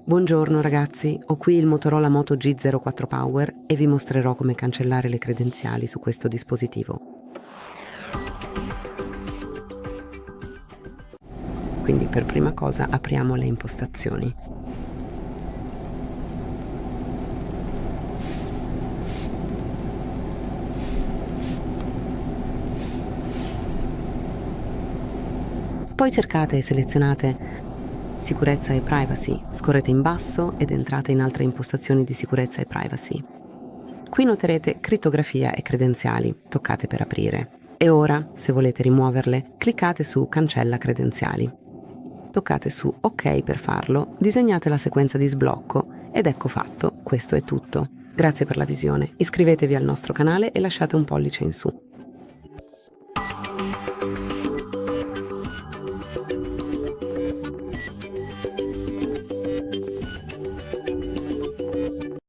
Buongiorno ragazzi, ho qui il Motorola Moto G04 Power e vi mostrerò come cancellare le credenziali su questo dispositivo. Quindi per prima cosa apriamo le impostazioni. Poi cercate e selezionate Sicurezza e Privacy, scorrete in basso ed entrate in altre impostazioni di sicurezza e privacy. Qui noterete Crittografia e Credenziali, toccate per aprire. E ora, se volete rimuoverle, cliccate su Cancella credenziali. Toccate su OK per farlo, disegnate la sequenza di sblocco ed ecco fatto, questo è tutto. Grazie per la visione, iscrivetevi al nostro canale e lasciate un pollice in su.